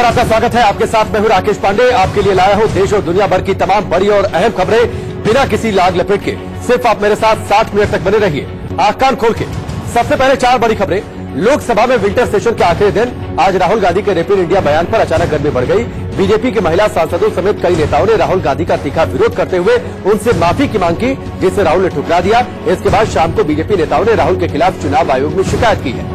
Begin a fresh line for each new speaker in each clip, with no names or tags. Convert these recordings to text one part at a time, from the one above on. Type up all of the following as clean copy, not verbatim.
नमस्कार, आपका स्वागत है। आपके साथ मैं हूं राकेश पांडे। आपके लिए लाया हूं देश और दुनिया भर की तमाम बड़ी और अहम खबरें बिना किसी लाग लपेट के। सिर्फ आप मेरे साथ 60 मिनट तक बने रहिए, आंख कान खोल के। सबसे पहले 4 बड़ी खबरें। लोकसभा में विंटर सेशन के आखिरी दिन आज राहुल गांधी के रेप इन इंडिया बयान पर अचानक गर्मी बढ़ गई। बीजेपी के महिला सांसदों समेत कई नेताओं ने राहुल गांधी का तीखा विरोध करते हुए उनसे माफी की मांग की, जिसे राहुल ने ठुकरा दिया। इसके बाद शाम को बीजेपी नेताओं ने राहुल के खिलाफ चुनाव आयोग में शिकायत की है।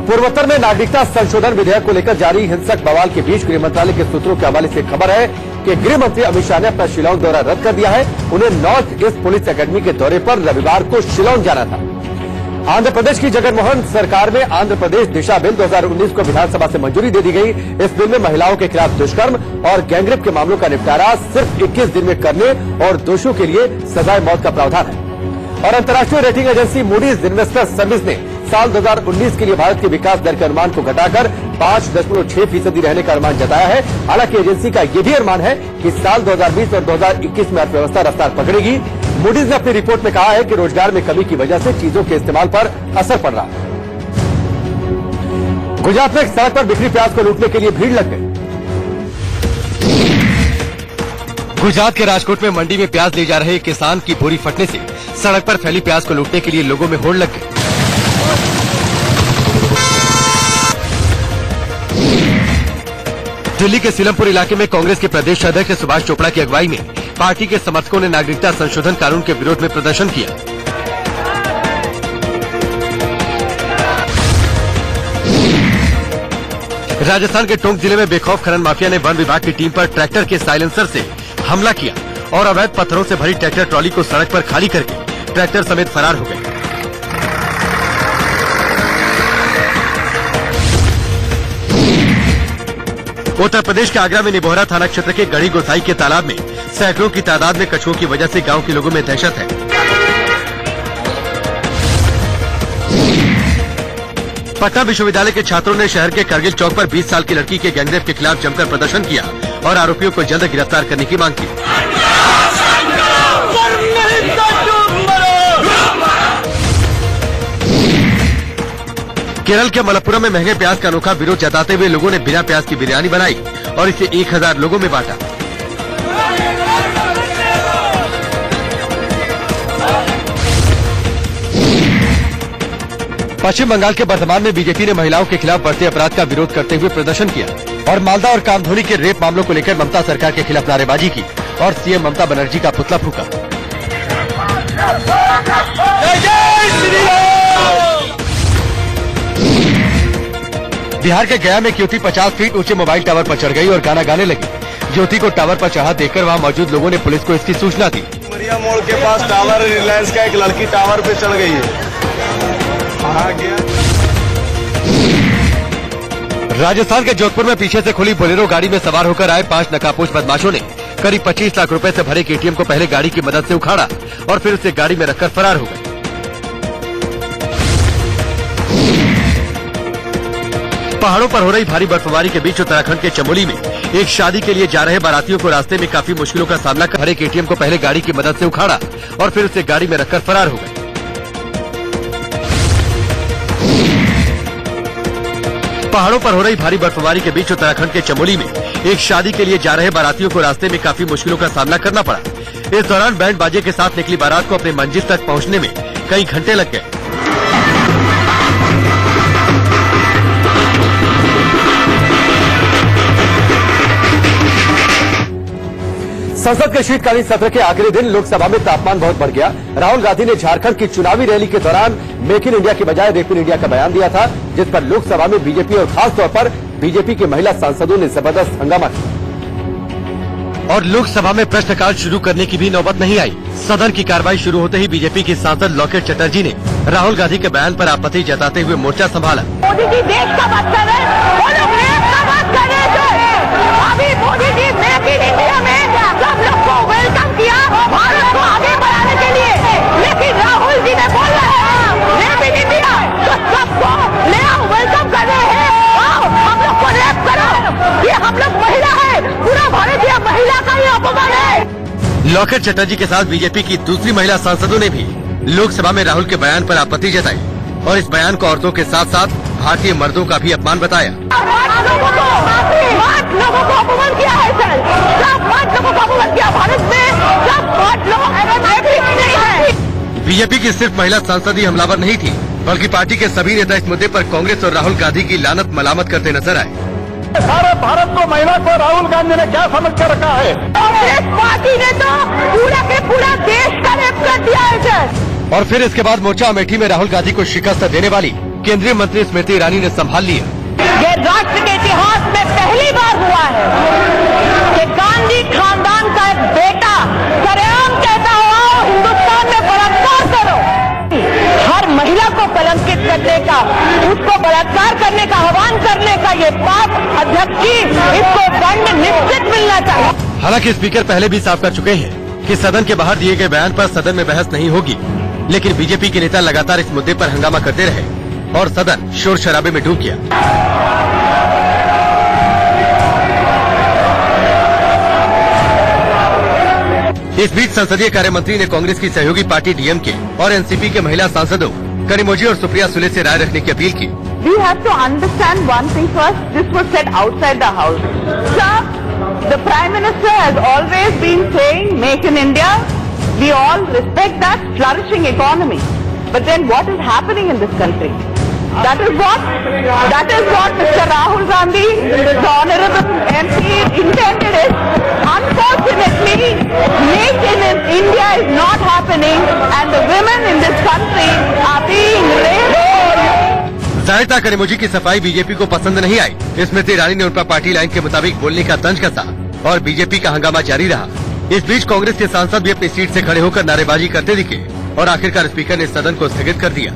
पूर्वोत्तर में नागरिकता संशोधन विधेयक को लेकर जारी हिंसक बवाल के बीच गृह मंत्रालय के सूत्रों के हवाले से खबर है कि गृह मंत्री अमित शाह ने अपना शिलांग दौरा रद्द कर दिया है। उन्हें नॉर्थ ईस्ट पुलिस अकेडमी के दौरे पर रविवार को शिलांग जाना था। आंध्र प्रदेश की जगनमोहन सरकार में आंध्र प्रदेश दिशा बिल 2019 को विधानसभा से मंजूरी दे दी गई। इस बिल में महिलाओं के खिलाफ दुष्कर्म और गैंगरेप के मामलों का निपटारा सिर्फ 21 दिन में करने और दोषियों के लिए सजाए मौत का प्रावधान है। और अंतर्राष्ट्रीय rating agency Moody's investors service ने साल 2019 के लिए भारत के विकास दर के अनुमान को घटाकर 5.6% रहने का अनुमान जताया है। हालांकि एजेंसी का यह भी अनुमान है कि साल 2020 और 2021 में अर्थव्यवस्था रफ्तार पकड़ेगी। मूडीज ने अपनी रिपोर्ट में कहा है कि रोजगार में कमी की वजह से चीजों के इस्तेमाल पर असर पड़ रहा है। गुजरात में एक सड़क पर बिक्री प्याज को लूटने के लिए भीड़ लग गई। गुजरात के राजकोट में मंडी में प्याज ले जा रहे एक किसान की बोरी फटने से सड़क पर फैली प्याज को लूटने के लिए लोगों में होड़ लग गई। दिल्ली के सीलमपुर इलाके में कांग्रेस के प्रदेश अध्यक्ष सुभाष चोपड़ा की अगुवाई में पार्टी के समर्थकों ने नागरिकता संशोधन कानून के विरोध में प्रदर्शन किया। राजस्थान के टोंक जिले में बेखौफ खनन माफिया ने वन विभाग की टीम पर ट्रैक्टर के साइलेंसर से हमला किया और अवैध पत्थरों से भरी ट्रैक्टर ट्रॉली को सड़क पर खाली करके ट्रैक्टर समेत फरार हो गए। उत्तर प्रदेश के आगरा में निबोहरा थाना क्षेत्र के गढ़ी गोसाई के तालाब में सैकड़ों की तादाद में कछुओं की वजह से गांव के लोगों में दहशत है। पटना विश्वविद्यालय के छात्रों ने शहर के करगिल चौक पर 20 साल की लड़की के गैंगरेप के खिलाफ जमकर प्रदर्शन किया और आरोपियों को जल्द गिरफ्तार करने की मांग की। केरल के मलप्पुरम में महंगे प्याज का अनोखा विरोध जताते हुए लोगों ने बिना प्याज की बिरयानी बनाई और इसे 1000 लोगों में बांटा। पश्चिम बंगाल के बर्धमान में बीजेपी ने महिलाओं के खिलाफ बढ़ते अपराध का विरोध करते हुए प्रदर्शन किया और मालदा और कामधुनी के रेप मामलों को लेकर ममता सरकार के खिलाफ नारेबाजी की और सीएम ममता बनर्जी का पुतला फूका। बिहार के गया में ज्योति 50 फीट ऊंचे मोबाइल टावर पर चढ़ गई और गाना गाने लगी। ज्योति को टावर पर चढ़ा देखकर वहां मौजूद लोगों ने पुलिस को इसकी सूचना दी।
मरिया मोड़ के पास टावर रिलायंस का एक लड़की टावर पे चढ़ गई है।
राजस्थान के जोधपुर में पीछे से खुली बोलेरो गाड़ी में सवार होकर आए 5 नकाबपोश बदमाशों ने करीब 25 लाख रुपए से भरे एक एटीएम को पहले गाड़ी की मदद से उखाड़ा और फिर उसे गाड़ी में रखकर फरार हो गए। पहाड़ों पर हो रही भारी बर्फबारी के बीच उत्तराखंड के चमोली में एक शादी के लिए जा रहे बारातियों को रास्ते में काफी मुश्किलों का सामना कर भरे एक एटीएम को पहले गाड़ी की मदद से उखाड़ा और फिर उसे गाड़ी में रखकर फरार हो गए। पहाड़ों पर हो रही भारी बर्फबारी के बीच उत्तराखंड के चमोली में एक शादी के लिए जा रहे बारातियों को रास्ते में काफी मुश्किलों का सामना करना पड़ा। इस दौरान बैंड बाजे के साथ निकली बारात को अपने मंजिल तक पहुंचने में कई घंटे लग गए। संसद के शीतकालीन सत्र के आखिरी दिन लोकसभा में तापमान बहुत बढ़ गया। राहुल गांधी ने झारखंड की चुनावी रैली के दौरान मेक इन इंडिया के बजाय रेप इन इंडिया का बयान दिया था, जिस पर लोकसभा में बीजेपी और खास तौर पर बीजेपी के महिला सांसदों ने जबरदस्त हंगामा किया और लोकसभा में प्रश्नकाल शुरू करने की भी नौबत नहीं आई। सदन की कार्रवाई शुरू होते ही बीजेपी की सांसद लॉकेट चटर्जी ने राहुल गांधी के बयान पर आपत्ति जताते हुए मोर्चा संभाला।
मोदी जी देश का बात कर रहे हैं, वो लोग रेप का बात कर रहे हैं। अभी Modi ji make in India में सब लोग को वेलकम किया भारत को आगे बढ़ाने के लिए, लेकिन राहुल जी ने बोल रहे हैं रेप इन इंडिया, तो सबको ले आओ, वेलकम कर रहे हैं, आओ हम लोग को रेप करो। ये हम लोग महिला है, पूरा भारत ये महिला का ही अपमान है।
लॉकेट चटर्जी के साथ बीजेपी की दूसरी महिला सांसदों ने भी लोकसभा में राहुल के बयान पर आपत्ति जताई और इस बयान को औरतों के साथ साथ भारतीय मर्दों का भी अपमान बताया।
लोगों को अपमान किया है सर, सब 5 लोगों को अपमान किया। भारत में सब 5 लोग नहीं है।
बीजेपी की सिर्फ महिला सांसद ही हमलावर नहीं थी, बल्कि पार्टी के सभी नेता इस मुद्दे पर कांग्रेस और राहुल गांधी की लानत मलामत करते नजर आए।
सारे भारत को, महिला को राहुल गांधी ने क्या समझ कर रखा है?
कांग्रेस पार्टी ने तो पूरा के पूरा देश का रेप कर दिया है सर।
और फिर इसके बाद मोर्चा अमेठी में राहुल गांधी को शिकस्त देने वाली केंद्रीय मंत्री स्मृति ईरानी ने संभाल लिया।
ये राष्ट्र के इतिहास में पहली बार हुआ है कि गांधी खानदान का एक बेटा सरेआम कहता हुआ हिंदुस्तान में बलात्कार करो। हर महिला को कलंकित करने का, उसको बलात्कार करने का, आह्वान करने का ये पाप अध्यक्ष जी, इसको दंड निश्चित मिलना चाहिए।
हालांकि स्पीकर पहले भी साफ कर चुके हैं कि सदन के बाहर दिए गए बयान पर सदन में बहस नहीं होगी, लेकिन बीजेपी के नेता लगातार इस मुद्दे पर हंगामा करते रहे और सदन शोर शराबे में डूब गया। इस बीच संसदीय कार्य मंत्री ने कांग्रेस की सहयोगी पार्टी डीएमके और एनसीपी के महिला सांसदों कनिमोझी और सुप्रिया सुले से राय रखने की अपील की।
We have to understand one thing first. This was said outside the house. Sir, the Prime Minister has always been saying, "Make in India." We all respect that flourishing economy. But then, what is happening in this country? That is what Mr. Rahul Gandhi, the Honourable MP, intended it. Unfortunately, Make in India is not happening, and the women in this country are being raped.
सहायता कनिमोझी की सफाई BJP को पसंद नहीं आई। स्मृति ईरानी ने उन पर party line के मुताबिक बोलने का तंज कसा और बीजेपी का हंगामा जारी रहा। इस बीच कांग्रेस के सांसद भी अपनी सीट से खड़े होकर नारेबाजी करते दिखे और आखिरकार स्पीकर ने सदन को स्थगित कर दिया।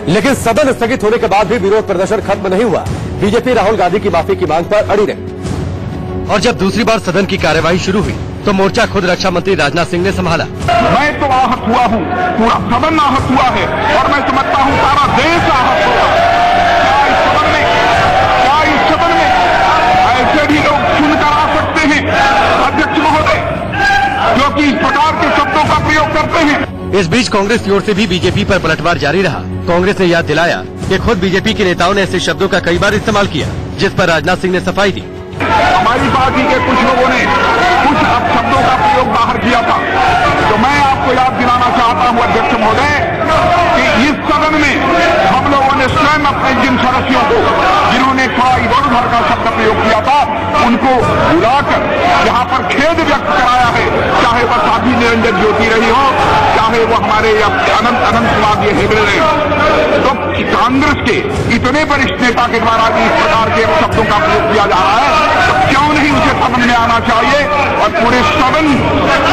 लेकिन सदन स्थगित होने के बाद भी विरोध प्रदर्शन खत्म नहीं हुआ। बीजेपी राहुल गांधी की माफी की मांग पर अड़ी रही और जब दूसरी बार सदन की कार्यवाही शुरू हुई तो मोर्चा खुद रक्षा मंत्री राजनाथ सिंह ने संभाला।
मैं तो आहत हुआ हूँ, पूरा सदन आहत हुआ है और मैं समझता हूँ सारा देश आहत होगा। क्या इस सदन में ऐसे भी लोग सुनकर आ सकते हैं अध्यक्ष महोदय, जो कि इस प्रकार के शब्दों का प्रयोग करते हैं?
इस बीच कांग्रेस की ओर से भी बीजेपी पर पलटवार जारी रहा। कांग्रेस ने याद दिलाया कि खुद बीजेपी के नेताओं ने ऐसे शब्दों का कई बार इस्तेमाल किया, जिस पर राजनाथ सिंह ने सफाई दी।
हमारी पार्टी के कुछ लोगों ने कुछ शब्दों का प्रयोग बाहर किया था, तो मैं आपको याद दिलाना चाहता हूं अध्यक्ष महोदय कि इस सदन में हम लोगों ने स्वयं अपने जिन सदस्यों को जिन्होंने थोड़ा इधर उधर का शब्द प्रयोग किया था, उनको बुलाकर यहाँ पर खेद व्यक्त कराया है, चाहे वह साथी निरंजन ज्योति रही हो, चाहे वो हमारे अनंत कुमार जी हेगड़े रहे। तो कांग्रेस के इतने वरिष्ठ नेता के द्वारा इस प्रकार के शब्दों का प्रयोग किया जा रहा है, तो क्यों नहीं उसे सदन में आना चाहिए और पूरे सदन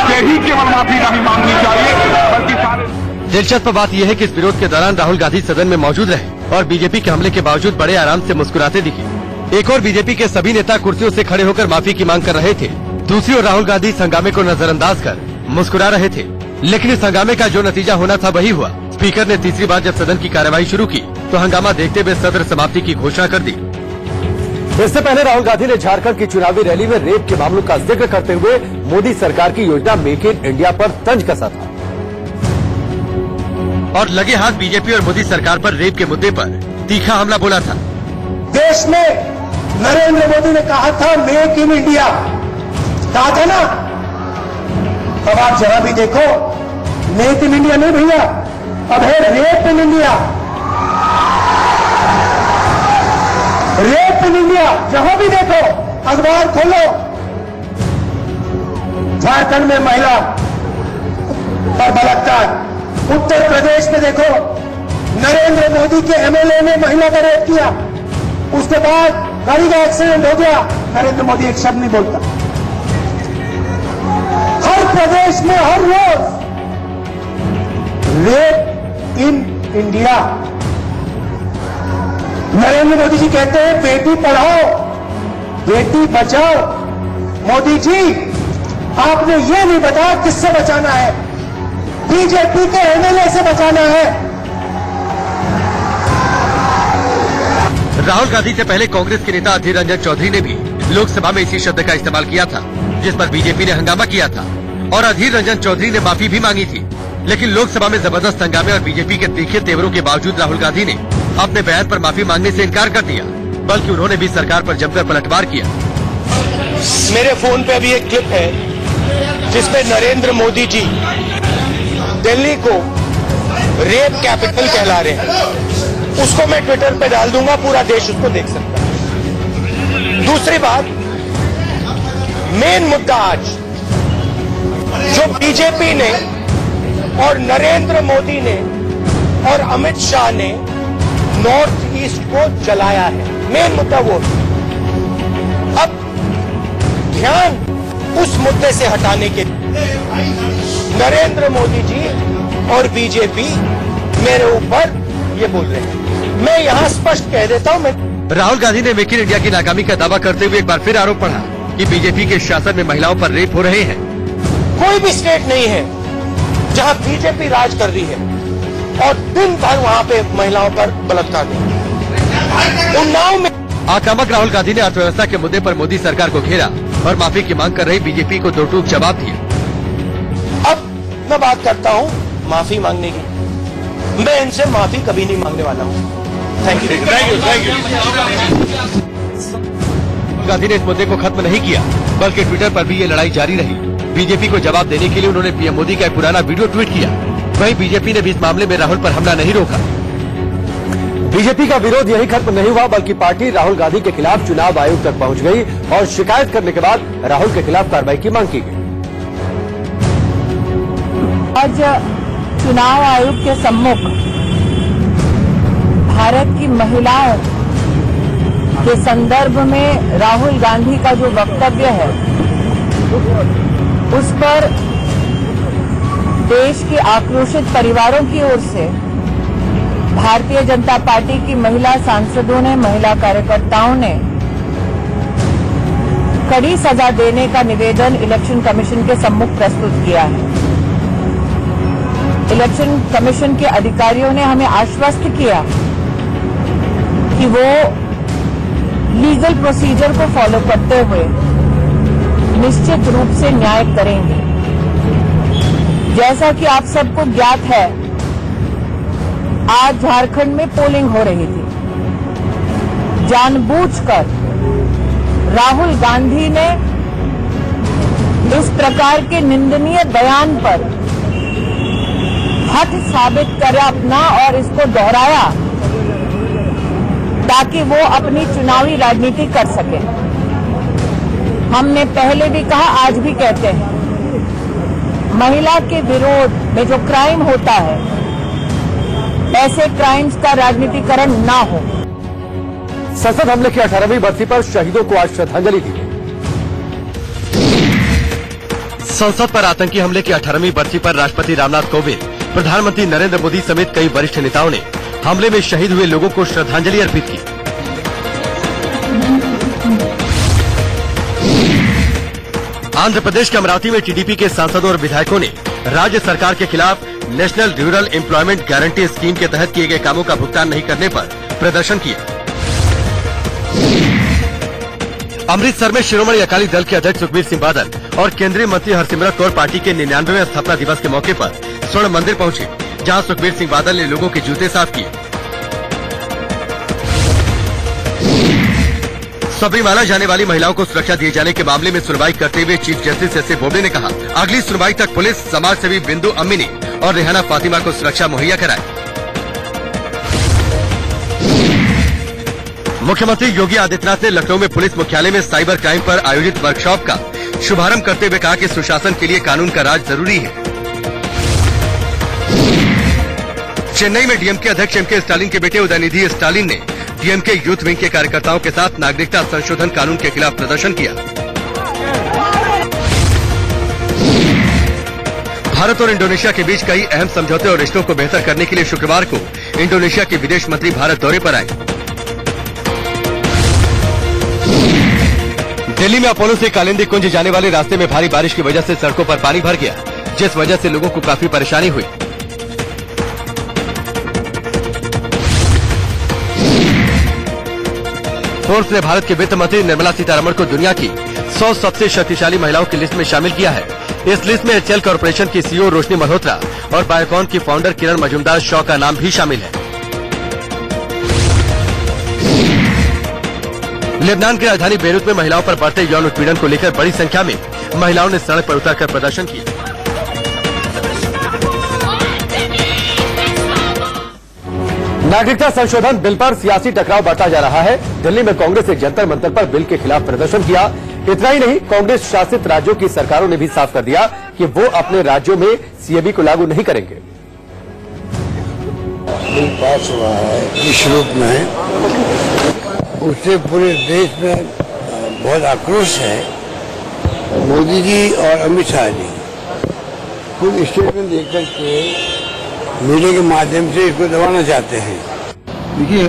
से ही केवल माफी नहीं मांगनी चाहिए, बल्कि सारे।
दिलचस्प बात यह है कि इस विरोध के दौरान राहुल गांधी सदन में मौजूद रहे और बीजेपी के हमले के बावजूद बड़े आराम से मुस्कुराते दिखे। एक और बीजेपी के सभी नेता कुर्सियों से खड़े होकर माफी की मांग कर रहे थे, दूसरी ओर राहुल गांधी इस हंगामे को नजरअंदाज कर मुस्कुरा रहे थे। लेकिन इस हंगामे का जो नतीजा होना था वही हुआ। स्पीकर ने तीसरी बार जब सदन की कार्यवाही शुरू की तो हंगामा देखते हुए सत्र समाप्ति की घोषणा कर दी। इससे पहले राहुल गांधी ने झारखंड की चुनावी रैली में रेप के मामलों का जिक्र करते हुए मोदी सरकार की योजना मेक इन इंडिया पर तंज कसा था और लगे हाथ बीजेपी और मोदी सरकार पर रेप के मुद्दे पर तीखा हमला बोला था।
देश में नरेंद्र मोदी ने कहा था मेक इन इंडिया, कहा था ना। अब आप जरा भी देखो, मेक इन इंडिया नहीं भैया, अब है rape in India. Rape in India, जहां भी देखो, अखबार खोलो, झारखंड में महिला पर बलात्कार, उत्तर प्रदेश में देखो नरेंद्र मोदी के एमएलए ने महिला का रेप किया, उसके बाद गाड़ी का एक्सीडेंट हो गया, नरेंद्र मोदी एक शब्द नहीं बोलता। हर प्रदेश में हर रोज rape in India. Narendra Modi ji कहते हैं बेटी पढ़ाओ बेटी बचाओ। मोदी जी आपने ये नहीं बताया किससे बचाना है, बीजेपी के एमएलए से बचाना है।
राहुल गांधी से पहले कांग्रेस के नेता अधीर रंजन चौधरी ने भी लोकसभा में इसी शब्द का इस्तेमाल किया था, जिस पर बीजेपी ने हंगामा किया था और अधीर रंजन चौधरी ने माफी भी मांगी थी। लेकिन लोकसभा में जबरदस्त हंगामे और बीजेपी के तीखे तेवरों के बावजूद राहुल गांधी ने अपने बयान पर माफी मांगने से इनकार कर दिया। बल्कि उन्होंने भी सरकार पर जमकर पलटवार किया।
मेरे फोन पे अभी एक क्लिप है जिसमें नरेंद्र मोदी जी दिल्ली को रेप कैपिटल कहला रहे हैं। उसको मैं ट्विटर पे डाल दूंगा, पूरा देश उसको देख सकता है। दूसरी बात, मेन मुद्दा आज जो बीजेपी ने और नरेंद्र मोदी ने और अमित शाह ने नॉर्थ ईस्ट को जलाया है, मेन मुद्दा वो। अब ध्यान उस मुद्दे से हटाने के नरेंद्र मोदी जी और बीजेपी मेरे ऊपर ये बोल रहे हैं। मैं यहां स्पष्ट कह देता हूं,
राहुल गांधी ने मेक इन इंडिया की नाकामी का दावा करते हुए एक बार फिर आरोप पढ़ा कि बीजेपी के शासन में महिलाओं पर रेप हो रहे हैं।
कोई भी स्टेट नहीं है जहां बीजेपी राज कर रही है और दिन भर वहां पे महिलाओं पर बलात्कार नहीं। उन्नाव में
आक्रामक राहुल गांधी ने अर्थव्यवस्था के मुद्दे पर मोदी सरकार को घेरा और माफी की मांग कर रही बीजेपी को दो टूक जवाब दिया।
अब मैं बात करता हूं माफी मांगने की। मैं इनसे माफी कभी नहीं मांगने वाला हूं। Thank you.
गांधी ने इस मुद्दे को खत्म नहीं किया, बल्कि ट्विटर पर भी ये लड़ाई जारी रही। बीजेपी को जवाब देने के लिए उन्होंने पीएम मोदी का एक पुराना वीडियो ट्वीट किया। वहीं बीजेपी ने भी इस मामले में राहुल पर हमला नहीं रोका। बीजेपी का विरोध यही खत्म नहीं हुआ, बल्कि पार्टी राहुल गांधी के खिलाफ चुनाव आयोग तक पहुंच गई और शिकायत करने के बाद राहुल के खिलाफ कार्रवाई की मांग की गई।
आज चुनाव आयोग के सम्मुख भारत की महिलाओं के संदर्भ में राहुल गांधी का जो वक्तव्य है उस पर देश के आक्रोशित परिवारों की ओर से भारतीय जनता पार्टी की महिला सांसदों ने, महिला कार्यकर्ताओं ने कड़ी सजा देने का निवेदन इलेक्शन कमीशन के सम्मुख प्रस्तुत किया है। इलेक्शन कमीशन के अधिकारियों ने हमें आश्वस्त किया कि वो लीगल प्रोसीजर को फॉलो करते हुए निश्चित रूप से न्याय करेंगे। जैसा कि आप सबको ज्ञात है, आज झारखंड में पोलिंग हो रही थी। जानबूझकर राहुल गांधी ने इस प्रकार के निंदनीय बयान पर हद साबित कर अपना और इसको दोहराया ताकि वो अपनी चुनावी राजनीति कर सके। हमने पहले भी कहा, आज भी कहते हैं, महिला के विरोध में जो क्राइम होता है, ऐसे क्राइम्स का राजनीतिकरण ना हो।
संसद हमले की 18वीं बरसी पर शहीदों को आज श्रद्धांजलि दी गई। संसद पर आतंकी हमले की 18वीं बरसी पर राष्ट्रपति रामनाथ कोविंद, प्रधानमंत्री नरेंद्र मोदी समेत कई वरिष्ठ नेताओं ने हमले में शहीद हुए लोगों को श्रद्धांजलि अर्पित की। आंध्र प्रदेश के अमरावती में टीडीपी के सांसदों और विधायकों ने राज्य सरकार के खिलाफ national rural employment guarantee scheme के तहत किए गए कामों का भुगतान नहीं करने पर प्रदर्शन किया। अमृतसर में शिरोमणि अकाली दल के अध्यक्ष सुखबीर सिंह बादल और केंद्रीय मंत्री हरसिमरत कौर पार्टी के 99वें स्थापना दिवस के मौके पर स्वर्ण मंदिर पहुंचे, जहां सुखबीर सिंह बादल ने लोगों के जूते साफ किए। सबरीमाला जाने वाली महिलाओं को सुरक्षा दिए जाने के मामले में सुनवाई करते हुए chief justice S A Bobde ने कहा, अगली सुनवाई तक पुलिस समाज सेवी बिंदु अम्मिनी और रेहाना फातिमा को सुरक्षा मुहैया कराए। मुख्यमंत्री योगी आदित्यनाथ ने लखनऊ में पुलिस मुख्यालय में साइबर क्राइम पर आयोजित वर्कशॉप का शुभारंभ करते हुए कहा कि सुशासन के लिए कानून का राज जरूरी है। चेन्नई में डीएमके अध्यक्ष एमके स्टालिन के बेटे उदयनिधि स्टालिन ने डीएमके यूथ विंग के कार्यकर्ताओं के साथ नागरिकता संशोधन कानून के खिलाफ प्रदर्शन किया। भारत और इंडोनेशिया के बीच कई अहम समझौते और रिश्तों को बेहतर करने के लिए शुक्रवार को इंडोनेशिया के विदेश मंत्री भारत दौरे पर आए। दिल्ली में अपोलो से कालिंदी कुंज जाने वाले रास्ते में भारी बारिश की वजह से सड़कों पर पानी भर गया, जिस वजह से लोगों को काफी परेशानी हुई। फोर्ब्स ने भारत के वित्त मंत्री निर्मला सीतारमण को दुनिया की 100 सबसे शक्तिशाली महिलाओं की लिस्ट में शामिल किया है। इस लिस्ट में एचएल कॉर्पोरेशन की सीईओ रोशनी मल्होत्रा और बायोकॉन की फाउंडर किरण मजूमदार शॉ का नाम भी शामिल है। लेबनान की राजधानी बेरूत में महिलाओं पर बढ़ते यौन उत्पीड़न को लेकर बड़ी संख्या में महिलाओं ने सड़क पर उतरकर प्रदर्शन किया। नागरिकता संशोधन बिल पर सियासी टकराव बढ़ता जा रहा है। दिल्ली में कांग्रेस ने जंतर मंतर पर बिल के खिलाफ प्रदर्शन किया। इतना ही नहीं, कांग्रेस शासित राज्यों की सरकारों ने भी साफ कर दिया कि वो अपने राज्यों में सीएबी को लागू नहीं करेंगे।
बिल पास हुआ है इस रूप में, उससे पूरे देश में बहुत आक्रोश है। मोदी जी और अमित शाह जी खुद स्टेटमेंट देकर के मीडिया के माध्यम से इसको दबाना चाहते हैं।
देखिए,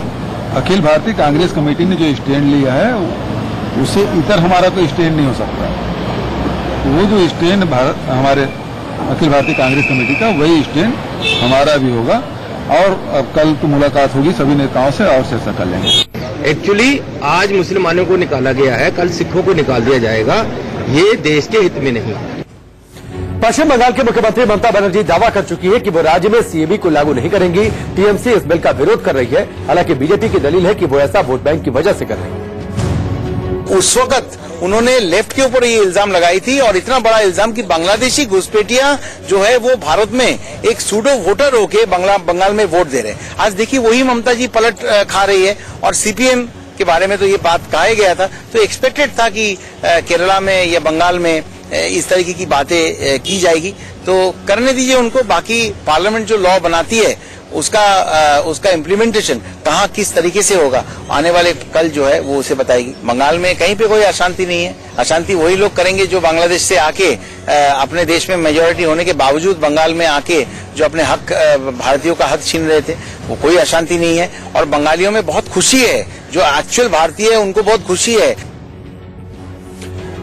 अखिल भारतीय कांग्रेस कमेटी ने जो स्टैंड लिया है उससे इतर हमारा तो स्टैंड नहीं हो सकता। तो वो जो स्टैंड हमारे अखिल भारतीय कांग्रेस कमेटी का, वही स्टैंड हमारा भी होगा। और अब कल तो मुलाकात होगी सभी नेताओं से और चर्चा कर लेंगे।
एक्चुअली आज मुसलमानों को निकाला गया है, कल सिखों को निकाल दिया जाएगा। ये देश के हित में नहीं।
पश्चिम बंगाल के मुख्यमंत्री ममता बनर्जी दावा कर चुकी है कि वो राज्य में सीएबी को लागू नहीं करेंगी। टीएमसी इस बिल का विरोध कर रही है। हालांकि बीजेपी की दलील है कि वो ऐसा वोट बैंक की वजह से कर रही है।
उस वक्त उन्होंने लेफ्ट के ऊपर ये इल्जाम लगाई थी, और इतना बड़ा इल्जाम कि बांग्लादेशी घुसपैठियां जो है वो भारत में एक सूडो वोटर होके बंगाल में वोट दे रहे हैं। आज देखिए वही ममता जी पलट खा रही है। और सीपीएम के बारे में तो ये बात कहा गया था, तो एक्सपेक्टेड था कि केरला में या बंगाल में इस तरीके की बातें की जाएगी। तो करने दीजिए उनको। बाकी पार्लियामेंट जो लॉ बनाती है उसका इम्प्लीमेंटेशन कहाँ किस तरीके से होगा, आने वाले कल जो है वो उसे बताएगी। बंगाल में कहीं पे कोई अशांति नहीं है। अशांति वही लोग करेंगे जो बांग्लादेश से आके अपने देश में मेजोरिटी होने के बावजूद बंगाल में आके जो अपने हक, भारतीयों का हक छीन रहे थे। वो कोई अशांति नहीं है। और बंगालियों में बहुत खुशी है, जो एक्चुअल भारतीय है उनको बहुत खुशी है।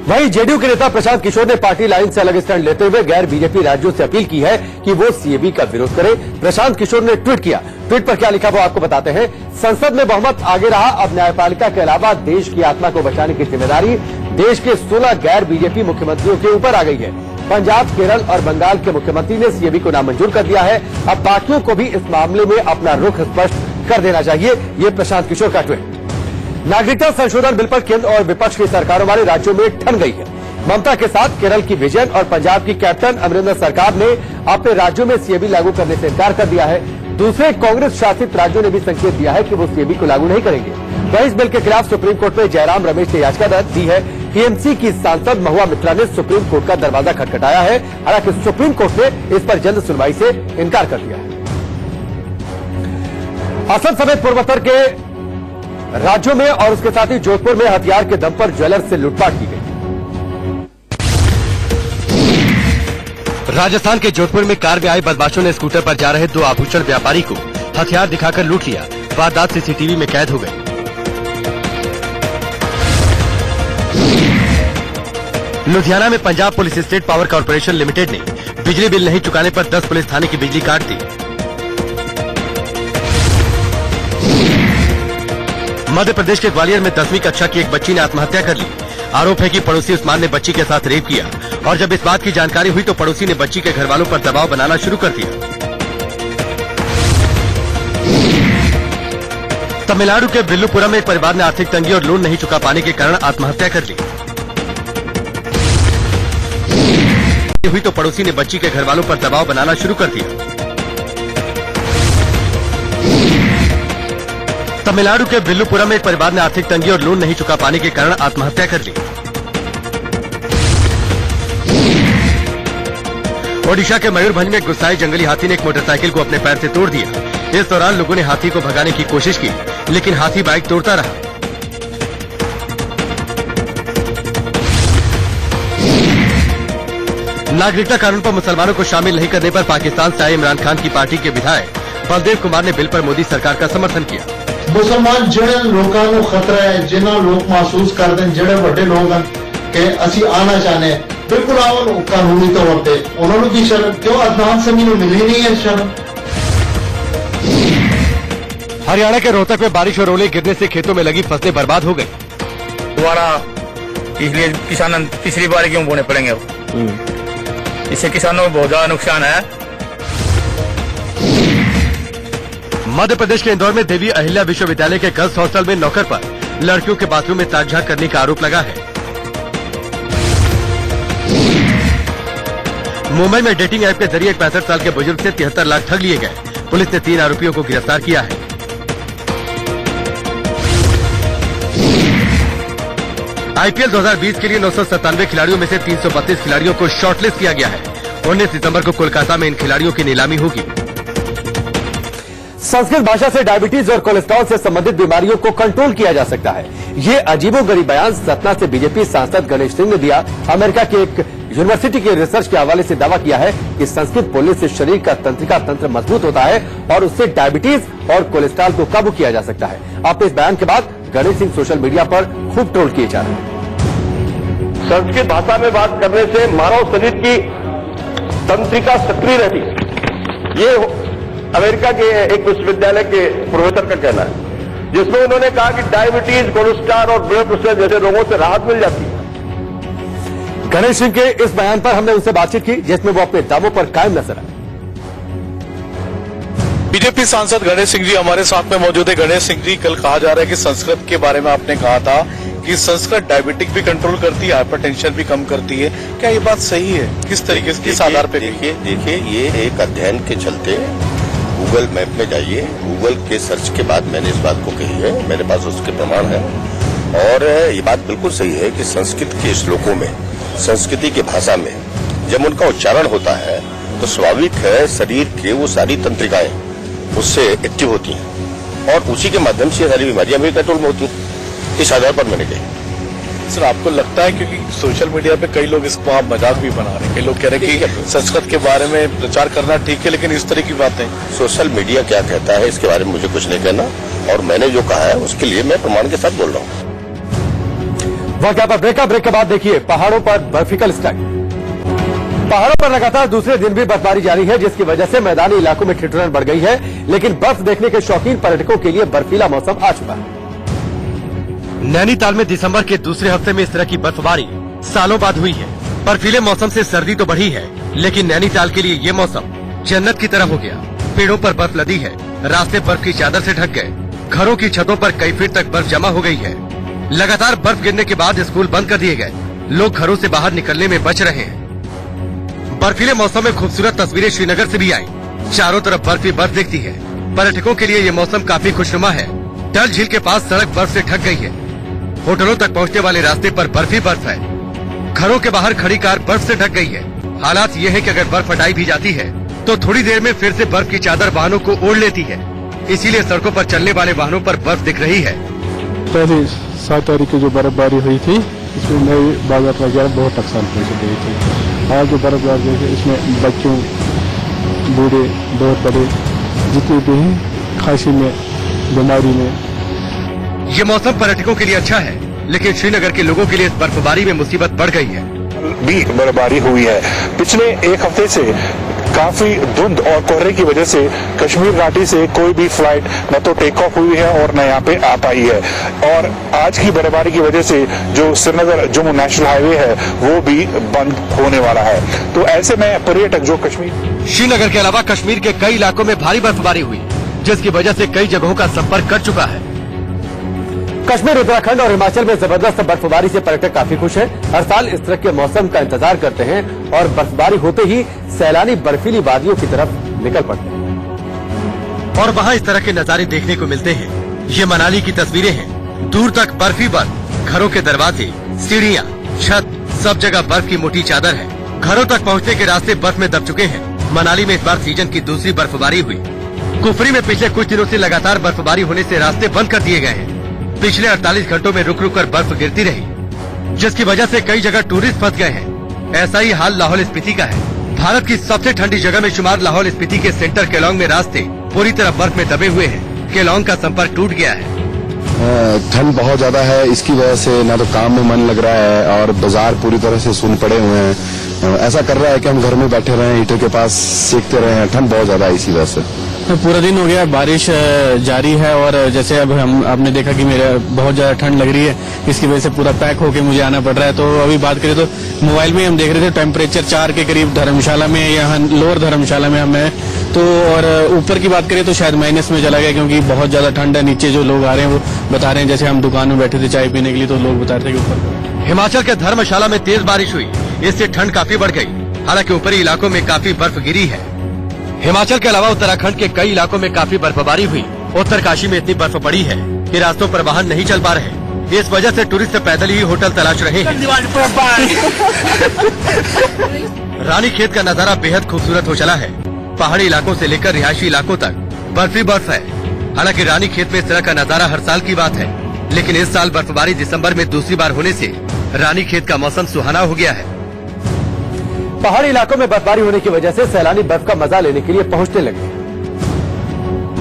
वहीं जेडीयू के नेता प्रशांत किशोर ने पार्टी लाइन से अलग स्टैंड लेते हुए गैर बीजेपी राज्यों से अपील की है कि वो सीएबी का विरोध करें। प्रशांत किशोर ने ट्वीट किया। ट्वीट पर क्या लिखा वो आपको बताते हैं। संसद में बहुमत आगे रहा, अब न्यायपालिका के अलावा देश की आत्मा को बचाने की जिम्मेदारी देश के 16 गैर बीजेपी मुख्यमंत्रियों के ऊपर आ गई है। पंजाब, केरल और बंगाल के मुख्यमंत्री ने सीएबी को नामंजूर कर दिया है। अब बाकियों को भी इस मामले में अपना रुख स्पष्ट कर देना चाहिए। ये प्रशांत किशोर का ट्वीट। नागरिकता संशोधन बिल पर केंद्र और विपक्ष की सरकारों वाले राज्यों में ठन गई है। ममता के साथ केरल की विजयन और पंजाब की कैप्टन अमरिंदर सरकार ने अपने राज्यों में सीएबी लागू करने से इनकार कर दिया है। दूसरे कांग्रेस शासित राज्यों ने भी संकेत दिया है कि वो सीएबी को लागू नहीं करेंगे। वहीं इस बिल के खिलाफ सुप्रीम कोर्ट में जयराम रमेश ने याचिका दर्ज की है। टीएमसी की सांसद महुआ मित्रा ने सुप्रीम कोर्ट का दरवाजा खटखटाया है। हालांकि सुप्रीम कोर्ट ने इस पर जल्द सुनवाई से इनकार कर दिया है। असम समेत पूर्वोत्तर के राज्यों में और उसके साथ ही जोधपुर में हथियार के दम पर ज्वेलर्स से लूटपाट की गई। राजस्थान के जोधपुर में कार में आए बदमाशों ने स्कूटर पर जा रहे 2 आभूषण व्यापारी को हथियार दिखाकर लूट लिया। वारदात सीसीटीवी में कैद हो गई। लुधियाना में Punjab police state power corporation limited ने बिजली बिल नहीं चुकाने पर 10 पुलिस थाने की बिजली काट दी। मध्य प्रदेश के ग्वालियर में 10वीं कक्षा की एक बच्ची ने आत्महत्या कर ली। आरोप है कि पड़ोसी उस्मान ने बच्ची के साथ रेप किया और जब इस बात की जानकारी हुई तो पड़ोसी ने बच्ची के घर वालों पर दबाव बनाना शुरू कर दिया। तमिलनाडु के विल्लुपुरम में एक परिवार ने आर्थिक तंगी और लोन नहीं चुका पाने के कारण आत्महत्या कर ली। हुई तो पड़ोसी ने बच्ची के घर वालों पर दबाव बनाना शुरू कर दिया। तमिलनाडु के विल्लुपुरम में एक परिवार ने आर्थिक तंगी और लोन नहीं चुका पाने के कारण आत्महत्या कर ली। ओडिशा के मयूरभंज में गुस्साए जंगली हाथी ने एक मोटरसाइकिल को अपने पैर से तोड़ दिया। इस दौरान लोगों ने हाथी को भगाने की कोशिश की, लेकिन हाथी बाइक तोड़ता रहा। नागरिकता कानून पर मुसलमानों को शामिल नहीं करने पर पाकिस्तान से आए इमरान खान की पार्टी के विधायक बलदेव कुमार ने बिल पर मोदी सरकार का समर्थन किया।
मुसलमान जिहड़े लोगों को खतरा है, जिन्हें लोग महसूस करते हैं जिहड़े बड़े लोग हैं कि असी आना चाहते हैं, बिल्कुल आओ कानूनी तौर पर उन्होंने की शर्म क्यों अदनान समी को मिली नहीं है शर्म।
हरियाणा के रोहतक में बारिश और ओले गिरने से खेतों में लगी फसलें बर्बाद हो गई।
दोबारा इसलिए किसान तीसरी बार क्यों बोने पड़ेंगे, इससे किसानों को बहुत ज्यादा नुकसान है।
मध्य प्रदेश के इंदौर में देवी अहिल्या विश्वविद्यालय के गर्ल्स हॉस्टल में नौकर पर लड़कियों के बाथरूम में ताक-झाक करने का आरोप लगा है। मुंबई में डेटिंग ऐप के जरिए एक 65 साल के बुजुर्ग से 73 लाख ठग लिए गए। पुलिस ने 3 आरोपियों को गिरफ्तार किया है। आईपीएल 2020 के लिए 997 खिलाड़ियों में से 332 खिलाड़ियों को शॉर्टलिस्ट किया गया है। 19 सितंबर को कोलकाता में इन खिलाड़ियों की नीलामी होगी। संस्कृत भाषा से डायबिटीज और कोलेस्ट्रॉल से संबंधित बीमारियों को कंट्रोल किया जा सकता है। ये अजीबोगरीब बयान सतना से बीजेपी सांसद गणेश सिंह ने दिया। अमेरिका की एक यूनिवर्सिटी के रिसर्च के हवाले से दावा किया है कि संस्कृत बोलने से शरीर का तंत्रिका तंत्र मजबूत होता है और उससे डायबिटीज और कोलेस्ट्रॉल को काबू किया जा सकता है। आपके इस बयान के बाद गणेश सिंह सोशल मीडिया पर खूब ट्रोल किए जा रहे हैं।
संस्कृत भाषा में बात करने से मानव शरीर की तंत्रिका सक्रिय रहती, ये अमेरिका के एक विश्वविद्यालय के प्रोफेसर का कहना है, जिसमें उन्होंने कहा कि डायबिटीज, कोलेस्ट्रॉल और ब्लड प्रेशर जैसे रोगों से राहत मिल जाती है।
गणेश सिंह के इस बयान पर हमने उनसे बातचीत की, जिसमें वो अपने दावों पर कायम नजर आए।
बीजेपी सांसद गणेश सिंह जी हमारे साथ में मौजूद है। गणेश सिंह जी, कल कहा जा रहा है कि संस्कृत के बारे में आपने कहा था कि संस्कृत डायबिटिक भी कंट्रोल करती है, हाइपरटेंशन भी कम करती है, क्या ये बात सही है? किस तरीके से, किस आधार पे?
देखिए ये एक अध्ययन के चलते गूगल मैप में जाइए, गूगल के सर्च के बाद मैंने इस बात को कही है, मेरे पास उसके प्रमाण है। और ये बात बिल्कुल सही है कि संस्कृत के श्लोकों में, संस्कृति की भाषा में जब उनका उच्चारण होता है तो स्वाभाविक है शरीर के वो सारी तंत्रिकाएं उससे एक्टिव होती हैं और उसी के माध्यम से सारी बीमारियां भी कंट्रोल में होती हैं। इस आधार पर मैंने कही।
सर, आपको लगता है, क्योंकि सोशल मीडिया पे कई लोग इसको आप मजाक भी बना रहे हैं, कई लोग कह रहे हैं कि संस्कृत के बारे में प्रचार करना ठीक है, लेकिन इस तरह की बातें,
सोशल मीडिया क्या कहता है इसके बारे में मुझे कुछ नहीं कहना, और मैंने जो कहा है उसके लिए मैं प्रमाण के साथ बोल रहा हूँ।
ब्रेक के बाद देखिए पहाड़ों पर बर्फी का स्टाइल। पहाड़ों पर लगातार दूसरे दिन भी बर्फबारी जारी है, जिसकी वजह से मैदानी इलाकों में ठिठुरन बढ़ गई है। लेकिन बर्फ देखने के शौकीन पर्यटकों के लिए बर्फीला मौसम आ चुका है। नैनीताल में दिसंबर के दूसरे हफ्ते में इस तरह की बर्फबारी सालों बाद हुई है। बर्फीले मौसम से सर्दी तो बढ़ी है, लेकिन नैनीताल के लिए ये मौसम जन्नत की तरह हो गया। पेड़ों पर बर्फ लदी है, रास्ते बर्फ की चादर से ढक गए, घरों की छतों पर कई फीट तक बर्फ जमा हो गई है। लगातार बर्फ गिरने के बाद स्कूल बंद कर दिए गए, लोग घरों से बाहर निकलने में बच रहे हैं। बर्फीले मौसम में खूबसूरत तस्वीरें श्रीनगर से भी आई। चारों तरफ बर्फ ही बर्फ दिखती है। पर्यटकों के लिए ये मौसम काफी खुशनुमा है। डल झील के पास सड़क बर्फ से ढक गई है। होटलों तक पहुंचने वाले रास्ते पर बर्फ ही बर्फ है। घरों के बाहर खड़ी कार बर्फ से ढक गई है। हालात ये है कि अगर बर्फ हटाई भी जाती है तो थोड़ी देर में फिर से बर्फ की चादर वाहनों को ओढ़ लेती है। इसीलिए सड़कों पर चलने वाले वाहनों पर बर्फ दिख रही है।
पहले 7 तारीख की जो बर्फबारी हुई थी, इसमें नई बाजार वगैरह बहुत नुकसान पहुँच गई थी। आज जो बर्फबारी हुई इसमें बच्चों, बूढ़े, बहुत बड़े जितने भी हैं खांसी में, बीमारी में।
ये मौसम पर्यटकों के लिए अच्छा है, लेकिन श्रीनगर के लोगों के लिए इस बर्फबारी में मुसीबत बढ़ गई है।
भी बर्फबारी हुई है। पिछले एक हफ्ते से काफी धुंध और कोहरे की वजह से कश्मीर घाटी से कोई भी फ्लाइट न तो टेक ऑफ हुई है और न यहाँ पे आ पाई है। और आज की बर्फबारी की वजह से जो श्रीनगर जम्मू नेशनल हाईवे है वो भी बंद होने वाला है। तो ऐसे में पर्यटक जो कश्मीर,
श्रीनगर के अलावा कश्मीर के कई इलाकों में भारी बर्फबारी हुई, जिसकी वजह से कई जगहों का संपर्क कट चुका है। कश्मीर, उत्तराखंड और हिमाचल में जबरदस्त बर्फबारी से पर्यटक काफी खुश हैं। हर साल इस तरह के मौसम का इंतजार करते हैं और बर्फबारी होते ही सैलानी बर्फीली वादियों की तरफ निकल पड़ते हैं और वहाँ इस तरह के नजारे देखने को मिलते हैं। ये मनाली की तस्वीरें हैं। दूर तक बर्फ ही बर्फ, घरों के दरवाजे, सीढ़ियाँ, छत, सब जगह बर्फ की मोटी चादर है। घरों तक पहुँचने के रास्ते बर्फ में दब चुके हैं। मनाली में इस बार सीजन की दूसरी बर्फबारी हुई। कुफरी में पिछले कुछ दिनों से लगातार बर्फबारी होने से रास्ते बंद कर दिए गए हैं। पिछले 48 घंटों में रुक रुक कर बर्फ गिरती रही, जिसकी वजह से कई जगह टूरिस्ट फंस गए हैं। ऐसा ही हाल लाहौल स्पीति का है। भारत की सबसे ठंडी जगह में शुमार लाहौल स्पीति के सेंटर केलोंग में रास्ते पूरी तरह बर्फ में दबे हुए हैं। केलोंग का संपर्क टूट गया है।
ठंड बहुत ज्यादा है, इसकी वजह से ना तो काम में मन लग रहा है और बाजार पूरी तरह से सुन पड़े हुए हैं। ऐसा कर रहा है कि हम घर में बैठे रहे, हीटर के पास सेकते रहे हैं। ठंड बहुत ज्यादा है इसी वजह से।
पूरा दिन हो गया, बारिश जारी है और जैसे अब आपने देखा कि मेरे बहुत ज्यादा ठंड लग रही है, इसकी वजह से पूरा पैक होके मुझे आना पड़ रहा है। तो अभी बात करें तो मोबाइल में हम देख रहे थे टेम्परेचर 4 के करीब धर्मशाला में, यहाँ लोअर धर्मशाला में हमें तो, और ऊपर की बात करें तो शायद माइनस में चला गया, क्योंकि बहुत ज्यादा ठंड है। नीचे जो लोग आ रहे हैं वो बता रहे हैं, जैसे हम दुकान में बैठे थे चाय पीने के लिए तो लोग बता रहे थे कि ऊपर
हिमाचल के धर्मशाला में तेज बारिश हुई, इससे ठंड काफी बढ़ गई। हालांकि ऊपरी इलाकों में काफी बर्फ गिरी है। हिमाचल के अलावा उत्तराखंड के कई इलाकों में काफी बर्फबारी हुई। उत्तरकाशी में इतनी बर्फ पड़ी है कि रास्तों पर वाहन नहीं चल पा रहे। इस वजह से टूरिस्ट पैदल ही होटल तलाश रहे हैं। रानीखेत का नजारा बेहद खूबसूरत हो चला है। पहाड़ी इलाकों से लेकर रिहायशी इलाकों तक बर्फ ही बर्फ है। हालांकि रानीखेत में इस तरह का नजारा हर साल की बात है, लेकिन इस साल बर्फबारी दिसंबर में दूसरी बार होने से रानीखेत का मौसम सुहाना हो गया है। पहाड़ी इलाकों में बर्फबारी होने की वजह से सैलानी बर्फ का मजा लेने के लिए पहुंचने लगे।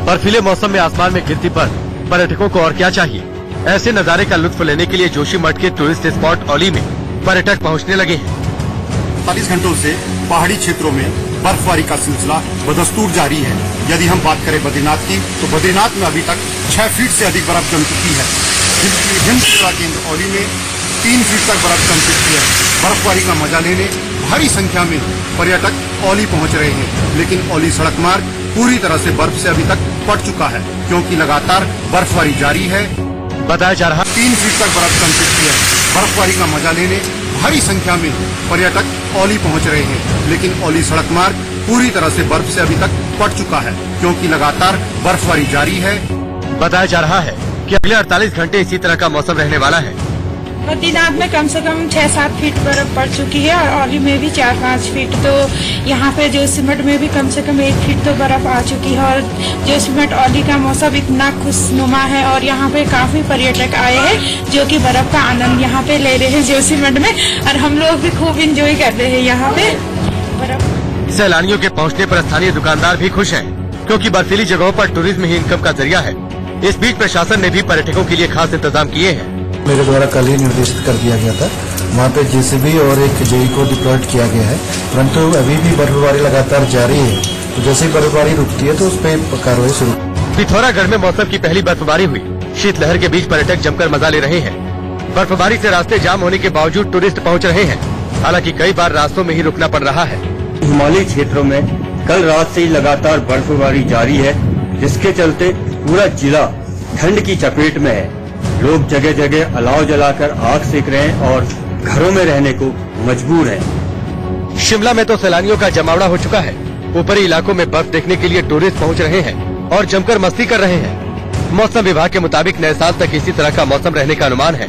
बर्फीले मौसम में आसमान में गिरती बर्फ, पर्यटकों को और क्या चाहिए। ऐसे नजारे का लुत्फ लेने के लिए जोशीमठ के टूरिस्ट स्पॉट औली में पर्यटक पहुंचने लगे हैं।
40 घंटों से पहाड़ी क्षेत्रों में बर्फबारी का सिलसिला बदस्तूर जारी है। यदि हम बात करें बद्रीनाथ की, तो बद्रीनाथ में अभी तक 6 फीट से अधिक बर्फ जम चुकी है। हिम सेवा केंद्र औली में 3 फीट तक बर्फ जम चुकी है। बर्फबारी का मजा लेने भारी संख्या में पर्यटक औली पहुंच रहे हैं, लेकिन औली सड़क मार्ग पूरी तरह से बर्फ से अभी तक पट चुका है, क्योंकि लगातार बर्फबारी जारी है।
बताया जा रहा
3 फीट तक बर्फ जम चुकी है। बर्फबारी का मजा लेने भारी संख्या में पर्यटक औली पहुंच रहे हैं, लेकिन औली सड़क मार्ग पूरी तरह से बर्फ से अभी तक पट चुका है, क्योंकि लगातार बर्फबारी जारी है।
बताया जा रहा है कि अगले 48 घंटे इसी तरह का मौसम रहने वाला है।
बद्रीनाथ में कम से कम 6-7 फीट बर्फ पड़ चुकी है और औली में भी 4-5 फीट। तो यहाँ पे जोशीमठ में भी कम से कम 1 फीट तो बर्फ आ चुकी है। और जोशीमठ औली का मौसम इतना खुशनुमा है और यहाँ पे काफी पर्यटक आए हैं जो कि बर्फ का आनंद यहाँ पे ले रहे हैं जोशीमठ में, और हम लोग भी खूब एंजॉय कर रहे हैं यहाँ पे बर्फ।
सैलानियों के पहुँचने पर स्थानीय दुकानदार भी खुश हैं, क्योंकि बर्फीली जगहों पर टूरिज्म ही इनकम का जरिया है। इस बीच प्रशासन ने भी पर्यटकों के लिए खास इंतजाम किए हैं।
मेरे द्वारा कल ही निर्देशित कर दिया गया था, वहाँ पे जेसीबी और एक जेई को डिप्लॉयड किया गया है, परंतु अभी भी बर्फबारी लगातार जारी है। तो जैसे ही बर्फबारी रुकती है तो उस पर कार्रवाई शुरू।
पिथौरागढ़ में मौसम की पहली बर्फबारी हुई। शीतलहर के बीच पर्यटक जमकर मजा ले रहे हैं। बर्फबारी से रास्ते जाम होने के बावजूद टूरिस्ट पहुँच रहे हैं। हालांकि कई बार रास्तों में ही रुकना पड़ रहा है।
हिमालयी क्षेत्रों में कल रात से ही लगातार बर्फबारी जारी है, जिसके चलते पूरा जिला ठंड की चपेट में है। लोग जगह जगह अलाव जलाकर आग सेक रहे हैं और घरों में रहने को मजबूर हैं।
शिमला में तो सैलानियों का जमावड़ा हो चुका है। ऊपरी इलाकों में बर्फ देखने के लिए टूरिस्ट पहुंच रहे हैं और जमकर मस्ती कर रहे हैं। मौसम विभाग के मुताबिक नए साल तक इसी तरह का मौसम रहने का अनुमान है।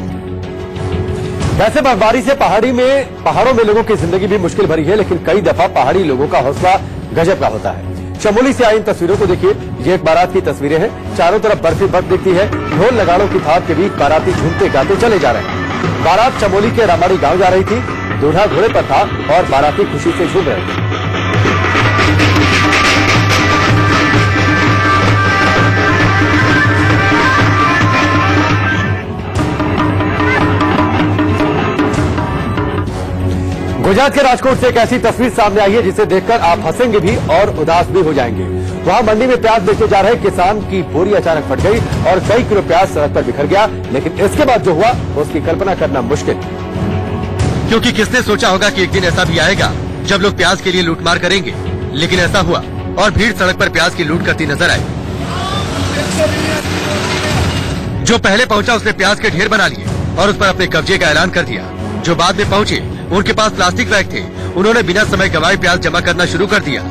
वैसे बर्फबारी से पहाड़ों में लोगों की जिंदगी भी मुश्किल भरी है, लेकिन कई दफा पहाड़ी लोगों का हौसला गजब का होता है। चमोली से आई इन तस्वीरों को देखिए। ये एक बारात की तस्वीरें हैं। चारों तरफ बर्फी बर्फ दिखती है। ढोल नगाड़ों की थाप के बीच बाराती झूमते गाते चले जा रहे हैं। बारात चमोली के रामाड़ी गांव जा रही थी। दूल्हा घोड़े पर था और बाराती खुशी से झूम रहे थे। गुजरात के राजकोट से एक ऐसी तस्वीर सामने आई है जिसे देखकर आप हंसेंगे भी और उदास भी हो जाएंगे। वहां मंडी में प्याज बेचे जा रहे किसान की बोरी अचानक फट गई और कई किलो प्याज सड़क पर बिखर गया। लेकिन इसके बाद जो हुआ उसकी कल्पना करना मुश्किल, क्योंकि किसने सोचा होगा कि एक दिन ऐसा भी आएगा जब लोग प्याज के लिए लूटमार करेंगे। लेकिन ऐसा हुआ और भीड़ सड़क पर प्याज की लूट करती नजर आई। जो पहले पहुंचा उसने प्याज के ढेर बना लिए और उस पर अपने कब्जे का ऐलान कर दिया। जो बाद में पहुंचे उनके पास प्लास्टिक बैग थे। उन्होंने बिना समय गंवाए प्याज जमा करना शुरू कर दिया।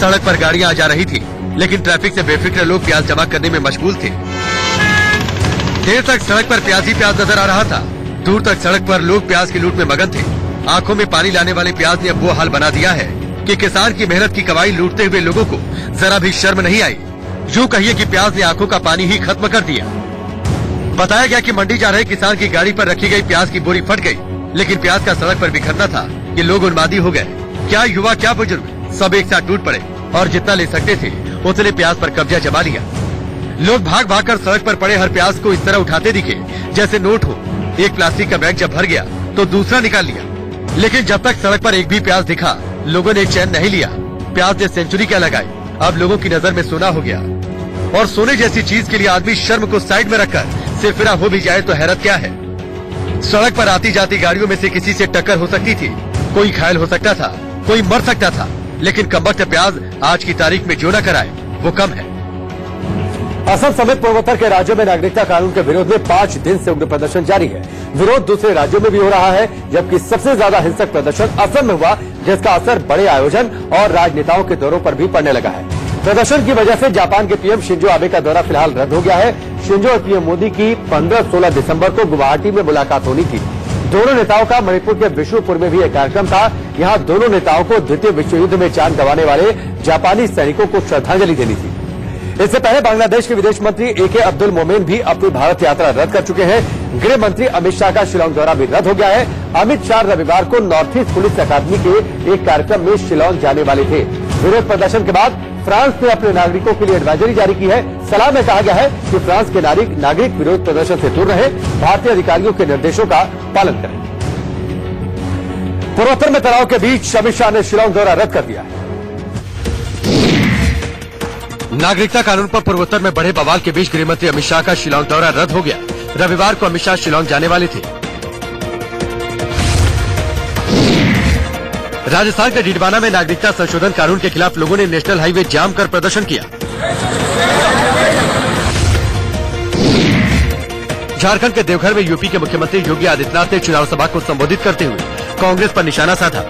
सड़क पर गाड़ियां आ जा रही थी, लेकिन ट्रैफिक से बेफिक्र लोग प्याज जमा करने में मशगूल थे। देर तक सड़क पर प्याज ही प्याज नजर आ रहा था। दूर तक सड़क पर लोग प्याज की लूट में मगन थे। आंखों में पानी लाने वाले प्याज ने अब वो हाल बना दिया है कि किसान की मेहनत की कमाई लूटते हुए लोगों को जरा भी शर्म नहीं आई। यूं कहिए कि प्याज ने आंखों का पानी ही खत्म कर दिया। बताया गया कि मंडी जा रहे किसान की गाड़ी पर रखी गई प्याज की बोरी फट गई, लेकिन प्याज का सड़क पर बिखरना था कि लोग उन्मादी हो गए। क्या युवा क्या बुजुर्ग, सब एक साथ टूट पड़े और जितना ले सकते थे उतने प्याज पर कब्जा जमा लिया। लोग भाग भाग कर सड़क पर पड़े हर प्याज को इस तरह उठाते दिखे जैसे नोट हो। एक प्लास्टिक का बैग जब भर गया तो दूसरा निकाल लिया। लेकिन जब तक सड़क पर एक भी प्याज दिखा, लोगों ने चैन नहीं लिया। प्याज ने सेंचुरी क्या लगाई, अब लोगों की नजर में सोना हो गया। और सोने जैसी चीज के लिए आदमी शर्म को साइड में रखकर सिरफिरा हो भी जाए तो हैरत क्या है। सड़क पर आती जाती गाड़ियों में से किसी से टक्कर हो सकती थी, कोई घायल हो सकता था, कोई मर सकता था, लेकिन कमबख्त प्याज आज की तारीख में जो न कराए वो कम है। असम समेत पूर्वोत्तर के राज्यों में नागरिकता कानून के विरोध में 5 दिन से उग्र प्रदर्शन जारी है। विरोध दूसरे राज्यों में भी हो रहा है, जबकि सबसे ज्यादा हिंसक प्रदर्शन असम में हुआ, जिसका असर बड़े आयोजन और राजनेताओं के दौरों पर भी पड़ने लगा है। प्रदर्शन की वजह से जापान के पीएम शिंजो आबे का दौरा फिलहाल रद्द हो गया है। शिंजो और पीएम मोदी की 15-16 दिसंबर को गुवाहाटी में मुलाकात होनी थी। दोनों नेताओं का मणिपुर के विष्णुपुर में भी एक कार्यक्रम था। यहाँ दोनों नेताओं को द्वितीय विश्व युद्ध में जान गंवाने वाले जापानी सैनिकों को श्रद्धांजलि देनी थी। इससे पहले बांग्लादेश के विदेश मंत्री एके अब्दुल मोमेन भी अपनी भारत यात्रा रद्द कर चुके हैं। गृह मंत्री अमित शाह का शिलांग दौरा भी रद्द हो गया है। अमित शाह रविवार को नॉर्थ ईस्ट पुलिस अकादमी के एक कार्यक्रम में शिलांग जाने वाले थे। विरोध प्रदर्शन के बाद फ्रांस ने अपने नागरिकों के लिए एडवाइजरी जारी की है। सलाह में कहा गया है कि फ्रांस के नागरिक विरोध प्रदर्शन से दूर रहे, भारतीय अधिकारियों के निर्देशों का पालन करें। पूर्वोत्तर में तनाव के बीच अमित शाह ने शिलांग दौरा रद्द कर दिया है। नागरिकता कानून पर पूर्वोत्तर में बढ़े बवाल के बीच गृहमंत्री अमित शाह का शिलांग दौरा रद्द हो गया। रविवार को अमित शाह शिलांग जाने वाले थे। राजस्थान के डीडवाना में नागरिकता संशोधन कानून के खिलाफ लोगों ने नेशनल हाईवे जाम कर प्रदर्शन किया। झारखंड के देवघर में यूपी के मुख्यमंत्री योगी आदित्यनाथ ने चुनाव सभा को संबोधित करते हुए कांग्रेस पर निशाना साधा।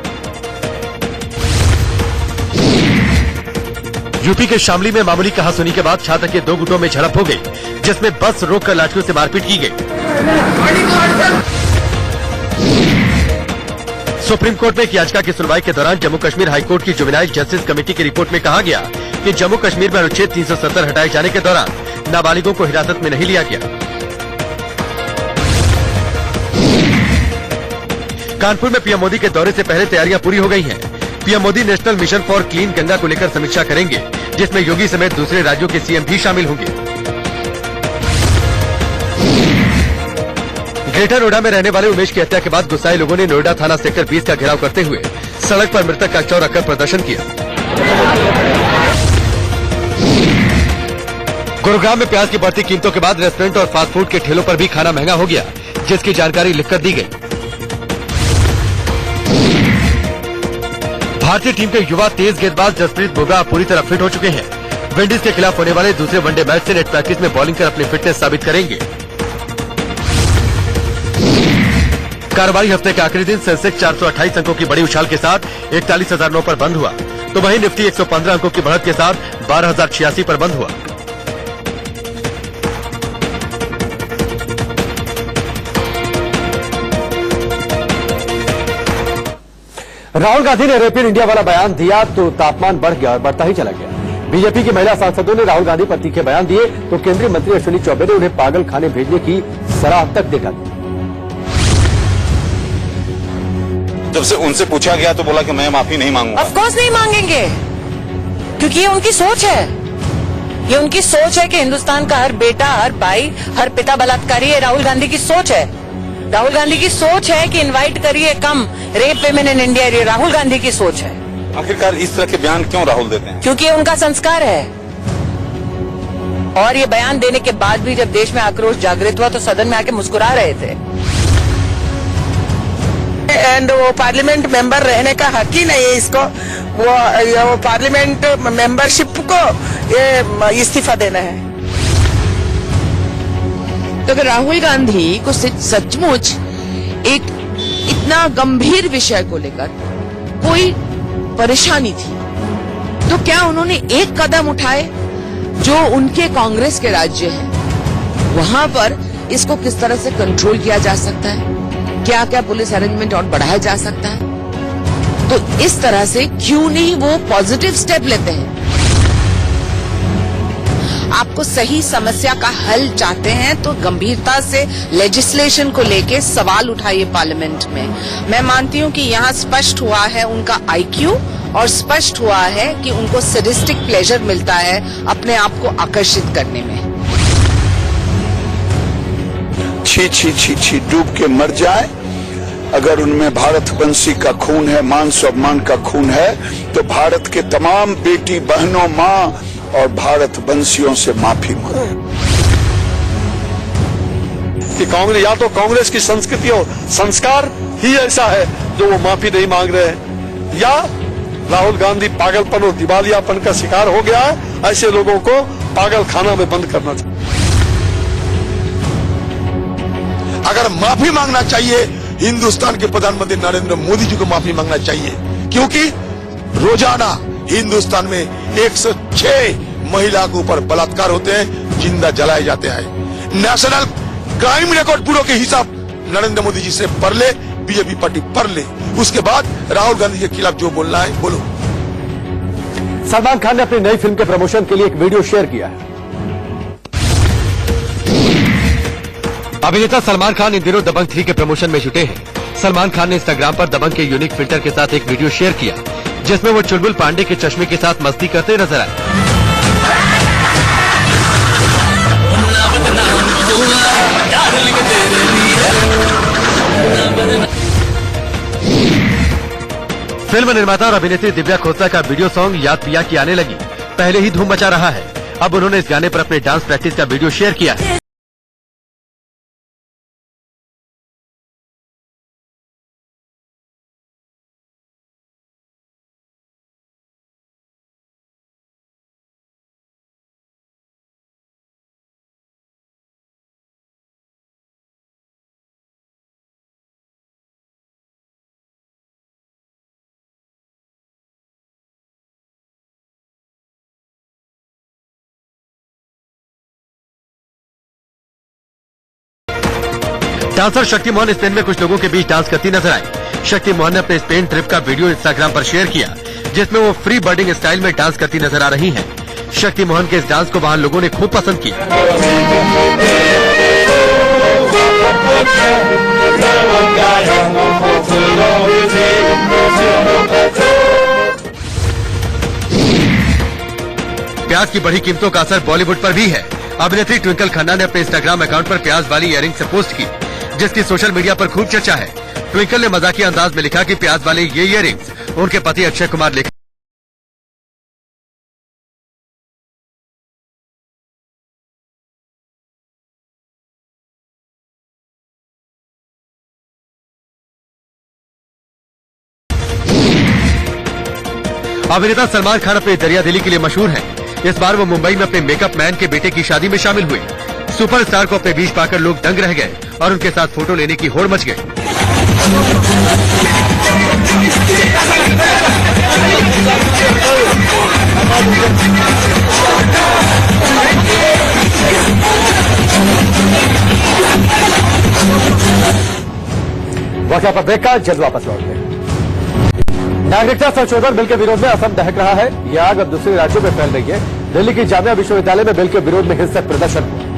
यूपी के शामली में मामूली कहासुनी के बाद छात्र के 2 गुटों में झड़प हो गई, जिसमें बस रोककर लाठियों से मारपीट की गई। सुप्रीम कोर्ट में एक याचिका की सुनवाई के दौरान जम्मू कश्मीर हाईकोर्ट की जुवेनाइल जस्टिस कमेटी की रिपोर्ट में कहा गया कि जम्मू कश्मीर में अनुच्छेद 370 हटाए जाने के दौरान नाबालिगों को हिरासत में नहीं लिया गया। कानपुर में पीएम मोदी के दौरे से पहले तैयारियां पूरी हो गई हैं। PM Modi national mission for clean Ganga को लेकर समीक्षा करेंगे, जिसमें योगी समेत दूसरे राज्यों के सीएम भी शामिल होंगे। ग्रेटर नोएडा में रहने वाले उमेश की हत्या के बाद गुस्साए लोगों ने नोएडा थाना सेक्टर 20 का घेराव करते हुए सड़क पर मृतक का शव रखकर प्रदर्शन किया। गुरुग्राम में प्याज की बढ़ती कीमतों के बाद रेस्टोरेंट और फास्ट फूड के ठेलों पर भी खाना महंगा हो गया, जिसकी जानकारी लिखकर दी गई। भारतीय टीम के युवा तेज गेंदबाज जसप्रीत बुमराह पूरी तरह फिट हो चुके हैं। विंडीज के खिलाफ होने वाले दूसरे वनडे मैच से नेट प्रैक्टिस में बॉलिंग कर अपनी फिटनेस साबित करेंगे। कारोबारी हफ्ते के आखिरी दिन सेंसेक्स 428 अंकों की बड़ी उछाल के साथ 41,009 पर बंद हुआ, तो वहीं निफ्टी 115 अंकों की बढ़त के साथ 12,086 पर बंद हुआ। राहुल गांधी ने रेप इन इंडिया वाला बयान दिया तो तापमान बढ़ गया और बढ़ता ही चला गया। बीजेपी की महिला सांसदों ने राहुल गांधी पर तीखे बयान दिए तो केंद्रीय मंत्री अश्विनी चौबे ने उन्हें पागल खाने भेजने की सराह तक देखा।
जब से उनसे पूछा गया तो बोला कि मैं माफी नहीं मांगूंगा।
ऑफ कोर्स नहीं मांगेंगे, क्योंकि ये उनकी सोच है। ये उनकी सोच है कि हिंदुस्तान का हर बेटा, हर भाई, हर पिता बलात्कारी है। राहुल गांधी की सोच है। राहुल गांधी की सोच है कि इनवाइट करिए कम रेप विमेन इन इंडिया। ये राहुल गांधी की सोच है।
आखिरकार इस तरह के बयान क्यों राहुल देते हैं?
क्योंकि ये उनका संस्कार है। और ये बयान देने के बाद भी जब देश में आक्रोश जागृत हुआ तो सदन में आके मुस्कुरा रहे थे।
एंड वो पार्लियामेंट मेंबर रहने का हक ही नहीं है इसको। वो पार्लियामेंट मेंबरशिप को ये इस्तीफा देना है।
तो अगर राहुल गांधी को सचमुच एक इतना गंभीर विषय को लेकर कोई परेशानी थी, तो क्या उन्होंने एक कदम उठाए जो उनके कांग्रेस के राज्य है, वहां पर इसको किस तरह से कंट्रोल किया जा सकता है, क्या क्या पुलिस अरेंजमेंट और बढ़ाया जा सकता है। तो इस तरह से क्यों नहीं वो पॉजिटिव स्टेप लेते हैं। आपको सही समस्या का हल चाहते हैं तो गंभीरता से लेजिस्लेशन को लेके सवाल उठाइए पार्लियामेंट में। मैं मानती हूं कि यहाँ स्पष्ट हुआ है उनका आईक्यू और स्पष्ट हुआ है कि उनको सैडिस्टिक प्लेजर मिलता है अपने आप को आकर्षित करने में।
छी छी छी छी डूब के मर जाए
अगर उनमें भारत वंशी का खून है, मान स्वाभिमान का खून है, तो भारत के तमाम बेटी बहनों, माँ और भारत वंशियों से माफी मांगे।
कि कांग्रेस, या तो कांग्रेस की संस्कृति और संस्कार ही ऐसा है जो वो माफी नहीं मांग रहे हैं, या राहुल गांधी पागलपन और दिवालियापन का शिकार हो गया है। ऐसे लोगों को पागल खाना में बंद करना चाहिए।
अगर माफी मांगना चाहिए, हिंदुस्तान के प्रधानमंत्री नरेंद्र मोदी जी को माफी मांगना चाहिए, क्योंकि रोजाना हिंदुस्तान में 106 महिला के ऊपर बलात्कार होते हैं, जिंदा जलाए जाते हैं। नेशनल क्राइम रिकॉर्ड ब्यूरो के हिसाब नरेंद्र मोदी जी से पढ़ ले, बीजेपी पार्टी पढ़ ले, उसके बाद राहुल गांधी के खिलाफ जो बोलना है बोलो।
सलमान खान ने अपनी नई फिल्म के प्रमोशन के लिए एक वीडियो शेयर किया है। अभिनेता सलमान खान इन दिनों दबंग 3 के प्रमोशन में जुटे हैं। सलमान खान ने इंस्टाग्राम पर दबंग के यूनिक फिल्टर के साथ एक वीडियो शेयर किया, जिसमें वो चुलबुल पांडे के चश्मे के साथ मस्ती करते नजर आए। फिल्म निर्माता और अभिनेत्री दिव्या खोसला का वीडियो सॉन्ग याद पिया की आने लगी पहले ही धूम मचा रहा है। अब उन्होंने इस गाने पर अपने डांस प्रैक्टिस का वीडियो शेयर किया है। डांसर शक्ति मोहन स्पेन में कुछ लोगों के बीच डांस करती नजर आई। शक्ति मोहन ने अपने स्पेन ट्रिप का वीडियो इंस्टाग्राम पर शेयर किया, जिसमें वो फ्री बर्डिंग स्टाइल में डांस करती नजर आ रही हैं। शक्ति मोहन के इस डांस को वहां लोगों ने खूब पसंद किया। प्याज की बढ़ी कीमतों का असर बॉलीवुड पर भी है। अभिनेत्री ट्विंकल खन्ना ने अपने इंस्टाग्राम अकाउंट पर प्याज वाली इयररिंग से पोस्ट की, जिसकी सोशल मीडिया पर खूब चर्चा है। ट्विंकल ने मजाकिया अंदाज में लिखा कि प्याज वाले ये इयररिंग्स उनके पति अक्षय कुमार लेकर अभिनेता सलमान खान अपनी दरियादिली के लिए मशहूर है। इस बार वो मुंबई में अपने मेकअप मैन के बेटे की शादी में शामिल हुए। सुपरस्टार को अपने बीच पाकर लोग दंग रह गए और उनके साथ फोटो लेने की होड़ मच गई। वाकया पर ब्रेक का जल्द वापस लौटते हैं। नागरिकता संशोधन बिल के विरोध में असम दहक रहा है। यह आग अब दूसरे राज्यों में फैल रही है। दिल्ली की जामिया विश्वविद्यालय में बिल के विरोध में हिंसक प्रदर्शन हुआ।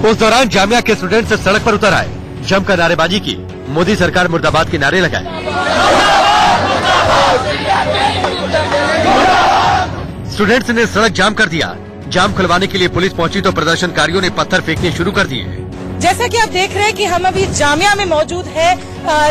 उस दौरान जामिया के स्टूडेंट्स सड़क पर उतर आए, जमकर नारेबाजी की, मोदी सरकार मुर्दाबाद के नारे लगाए। स्टूडेंट्स ने सड़क जाम कर दिया। जाम खुलवाने के लिए पुलिस पहुंची तो प्रदर्शनकारियों ने पत्थर फेंकने शुरू कर दिए।
जैसा कि आप देख रहे हैं कि हम अभी जामिया में मौजूद है,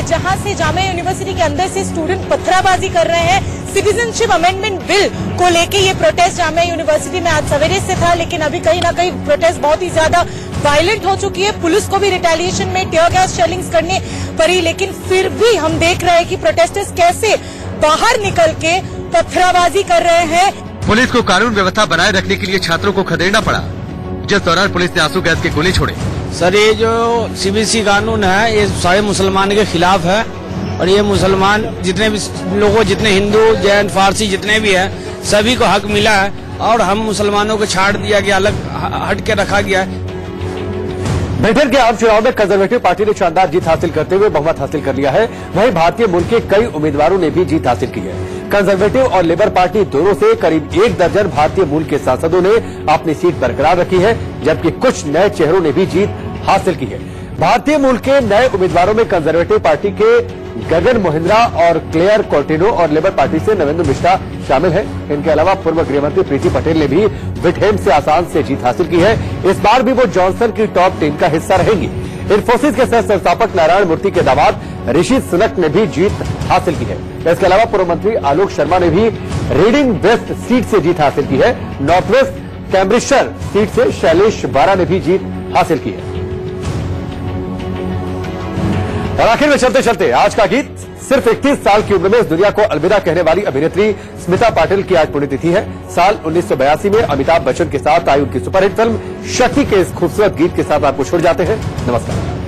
जहां से जामिया यूनिवर्सिटी के अंदर से स्टूडेंट पत्थराबाजी कर रहे हैं। सिटीजनशिप अमेंडमेंट बिल को लेके ये प्रोटेस्ट जामिया यूनिवर्सिटी में आज सवेरे से था, लेकिन अभी कहीं ना कहीं प्रोटेस्ट बहुत ही ज्यादा वायलेंट हो चुकी है। पुलिस को भी रिटेलिएशन में टियर गैस शेलिंग्स करनी पड़ी, लेकिन फिर भी हम देख रहे हैं कि प्रोटेस्टर्स कैसे बाहर निकल के पत्थराबाजी कर रहे हैं।
पुलिस को कानून व्यवस्था बनाए रखने के लिए छात्रों को खदेड़ना पड़ा, जिस दौरान पुलिस ने आंसू गैस के गोले छोड़े।
सर, ये जो सीबीएसई कानून है ये सारे मुसलमान के खिलाफ है, और ये मुसलमान जितने भी लोगों, जितने हिंदू, जैन, फारसी जितने भी हैं, सभी को हक मिला है, और हम मुसलमानों को छाड़ दिया गया, अलग हट के रखा गया है।
ब्रिटेन के आम चुनाव में कंजर्वेटिव पार्टी ने शानदार जीत हासिल करते हुए बहुमत हासिल कर लिया है। वहीं भारतीय मूल के कई उम्मीदवारों ने भी जीत हासिल की है। कंजर्वेटिव और लेबर पार्टी दोनों से करीब 1 दर्जन भारतीय मूल के सांसदों ने अपनी सीट बरकरार रखी है, जबकि कुछ नए चेहरों ने भी जीत हासिल की है। भारतीय मूल के नए उम्मीदवारों में कंजर्वेटिव पार्टी के गगन मोहिंद्रा और क्लेयर कोर्टिनो और लेबर पार्टी से नवेंद्र मिश्रा शामिल है। इनके अलावा पूर्व गृहमंत्री प्रीति पटेल ने भी विटहेम से आसान से जीत हासिल की है। इस बार भी वो जॉनसन की टॉप 10 का हिस्सा रहेंगी। इंफोसिस के सह संस्थापक नारायण मूर्ति के दामाद ऋषि सुनक ने भी जीत हासिल की है। इसके अलावा पूर्व मंत्री आलोक शर्मा ने भी रीडिंग वेस्ट सीट से जीत हासिल की है। नॉर्थ वेस्ट कैम्ब्रिजशर सीट से शैलेश बारा ने भी जीत हासिल की है। और आखिर में चलते चलते आज का गीत, सिर्फ 31 साल की उम्र में इस दुनिया को अलविदा कहने वाली अभिनेत्री स्मिता पाटिल की आज पुण्यतिथि है। साल 1982 में अमिताभ बच्चन के साथ आई उनकी सुपरहिट फिल्म शक्ति के इस खूबसूरत गीत के साथ आपको छोड़ जाते हैं। नमस्कार।